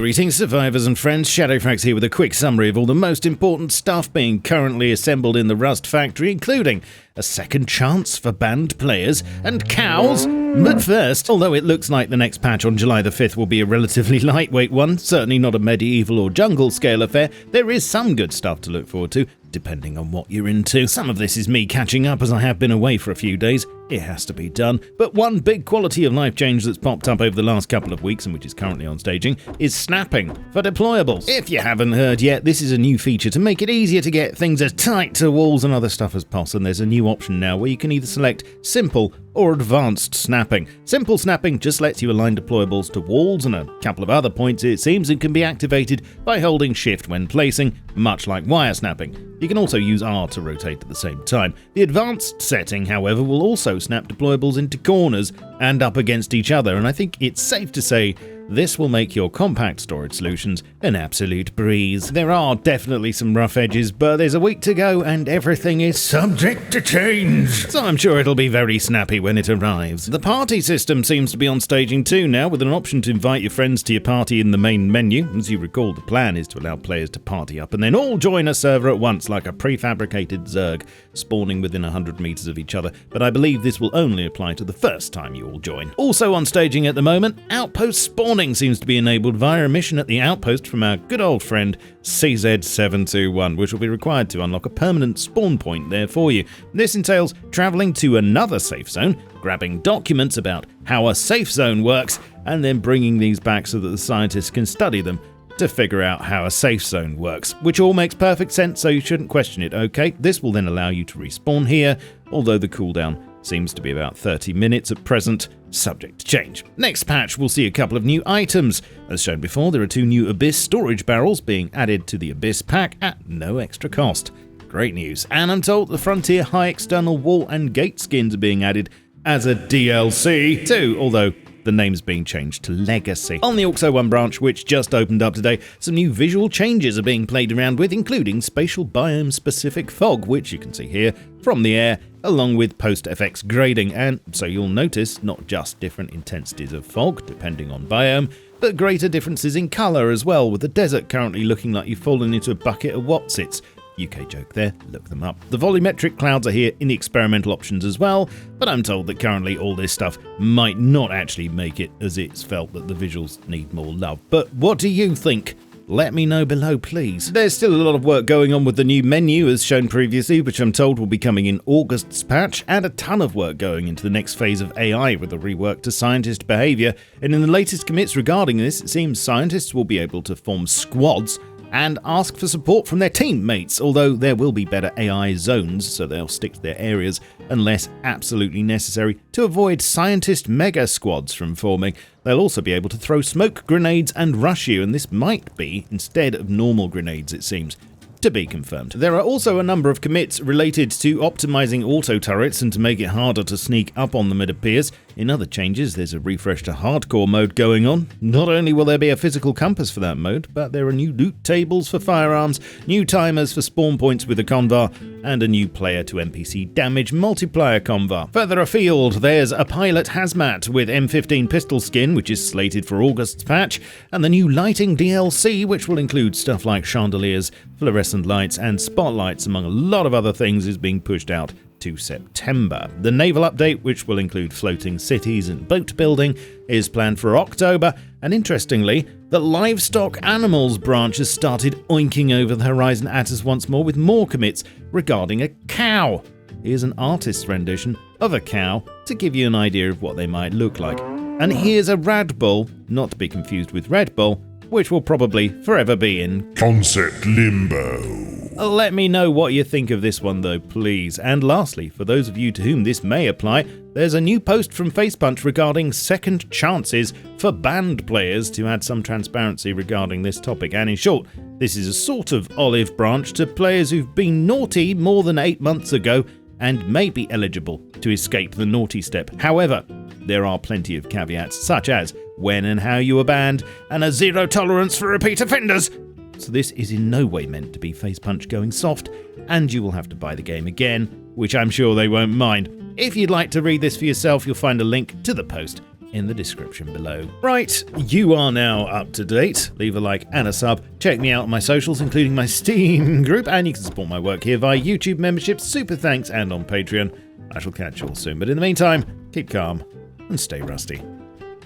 Greetings survivors and friends, SHADOWFRAX here with a quick summary of all the most important stuff being currently assembled in the Rust factory, including a second chance for banned players and cows. But first, although it looks like the next patch on July the 5th will be a relatively lightweight one, certainly not a medieval or jungle scale affair, there is some good stuff to look forward to, depending on what you're into. Some of this is me catching up as I have been away for a few days. It has to be done. But one big quality of life change that's popped up over the last couple of weeks and which is currently on staging is snapping for deployables. If you haven't heard yet, this is a new feature to make it easier to get things as tight to walls and other stuff as possible. And there's a new option now where you can either select simple or advanced snapping. Simple snapping just lets you align deployables to walls and a couple of other points it seems, and can be activated by holding shift when placing, much like wire snapping. You can also use R to rotate at the same time. The advanced setting, however, will also snap deployables into corners and up against each other, and I think it's safe to say this will make your compact storage solutions an absolute breeze. There are definitely some rough edges, but there's a week to go and everything is subject to change. So I'm sure it'll be very snappy when it arrives. The party system seems to be on staging too now, with an option to invite your friends to your party in the main menu. As you recall, the plan is to allow players to party up and then all join a server at once like a prefabricated Zerg, spawning within 100 meters of each other, but I believe this will only apply to the first time you all join. Also on staging at the moment, Outpost spawning seems to be enabled via a mission at the Outpost from our good old friend CZ721, which will be required to unlock a permanent spawn point there for you. This entails travelling to another safe zone, grabbing documents about how a safe zone works, and then bringing these back so that the scientists can study them to figure out how a safe zone works, which all makes perfect sense, so you shouldn't question it, okay? This will then allow you to respawn here, although the cooldown seems to be about 30 minutes at present, subject to change. Next patch, we'll see a couple of new items. As shown before, there are 2 new Abyss storage barrels being added to the Abyss pack at no extra cost. Great news. And I'm told the Frontier High external wall and gate skins are being added as a DLC too, although the name's being changed to Legacy. On the Orcs 01 branch, which just opened up today, some new visual changes are being played around with, including spatial biome-specific fog, which you can see here from the air, along with post-FX grading, and so you'll notice not just different intensities of fog, depending on biome, but greater differences in colour as well, with the desert currently looking like you've fallen into a bucket of Wotsits. UK joke there, look them up. The volumetric clouds are here in the experimental options as well, but I'm told that currently all this stuff might not actually make it, as it's felt that the visuals need more love. But what do you think? Let me know below, please. There's still a lot of work going on with the new menu, as shown previously, which I'm told will be coming in August's patch, and a ton of work going into the next phase of AI with a rework to scientist behaviour. And in the latest commits regarding this, it seems scientists will be able to form squads and ask for support from their teammates, although there will be better AI zones, so they'll stick to their areas unless absolutely necessary to avoid scientist mega squads from forming. They'll also be able to throw smoke grenades and rush you, and this might be instead of normal grenades, it seems. To be confirmed. There are also a number of commits related to optimizing auto turrets and to make it harder to sneak up on them, it appears. In other changes, there's a refresh to hardcore mode going on. Not only will there be a physical compass for that mode, but there are new loot tables for firearms, new timers for spawn points with the convar, and a new player to NPC damage multiplier convar. Further afield, there's a pilot hazmat with M15 pistol skin, which is slated for August's patch, and the new lighting DLC, which will include stuff like chandeliers, fluorescent lights, and spotlights, among a lot of other things, is being pushed out to September. The naval update, which will include floating cities and boat building, is planned for October, and interestingly, the livestock animals branch has started oinking over the horizon at us once more with more commits regarding a cow. Here's an artist's rendition of a cow to give you an idea of what they might look like. And here's a rad bull, not to be confused with Red Bull, which will probably forever be in concept limbo. Let me know what you think of this one though, please. And lastly, for those of you to whom this may apply, there's a new post from Facepunch regarding second chances for banned players to add some transparency regarding this topic. And in short, this is a sort of olive branch to players who've been naughty more than 8 months ago and may be eligible to escape the naughty step. However, there are plenty of caveats, such as when and how you were banned, and a zero tolerance for repeat offenders. So this is in no way meant to be Facepunch going soft, and you will have to buy the game again, which I'm sure they won't mind. If you'd like to read this for yourself, you'll find a link to the post in the description below. Right, you are now up to date. Leave a like and a sub. Check me out on my socials, including my Steam group, and you can support my work here via YouTube membership, super thanks, and on Patreon. I shall catch you all soon, but in the meantime, keep calm and stay rusty.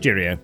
Cheerio.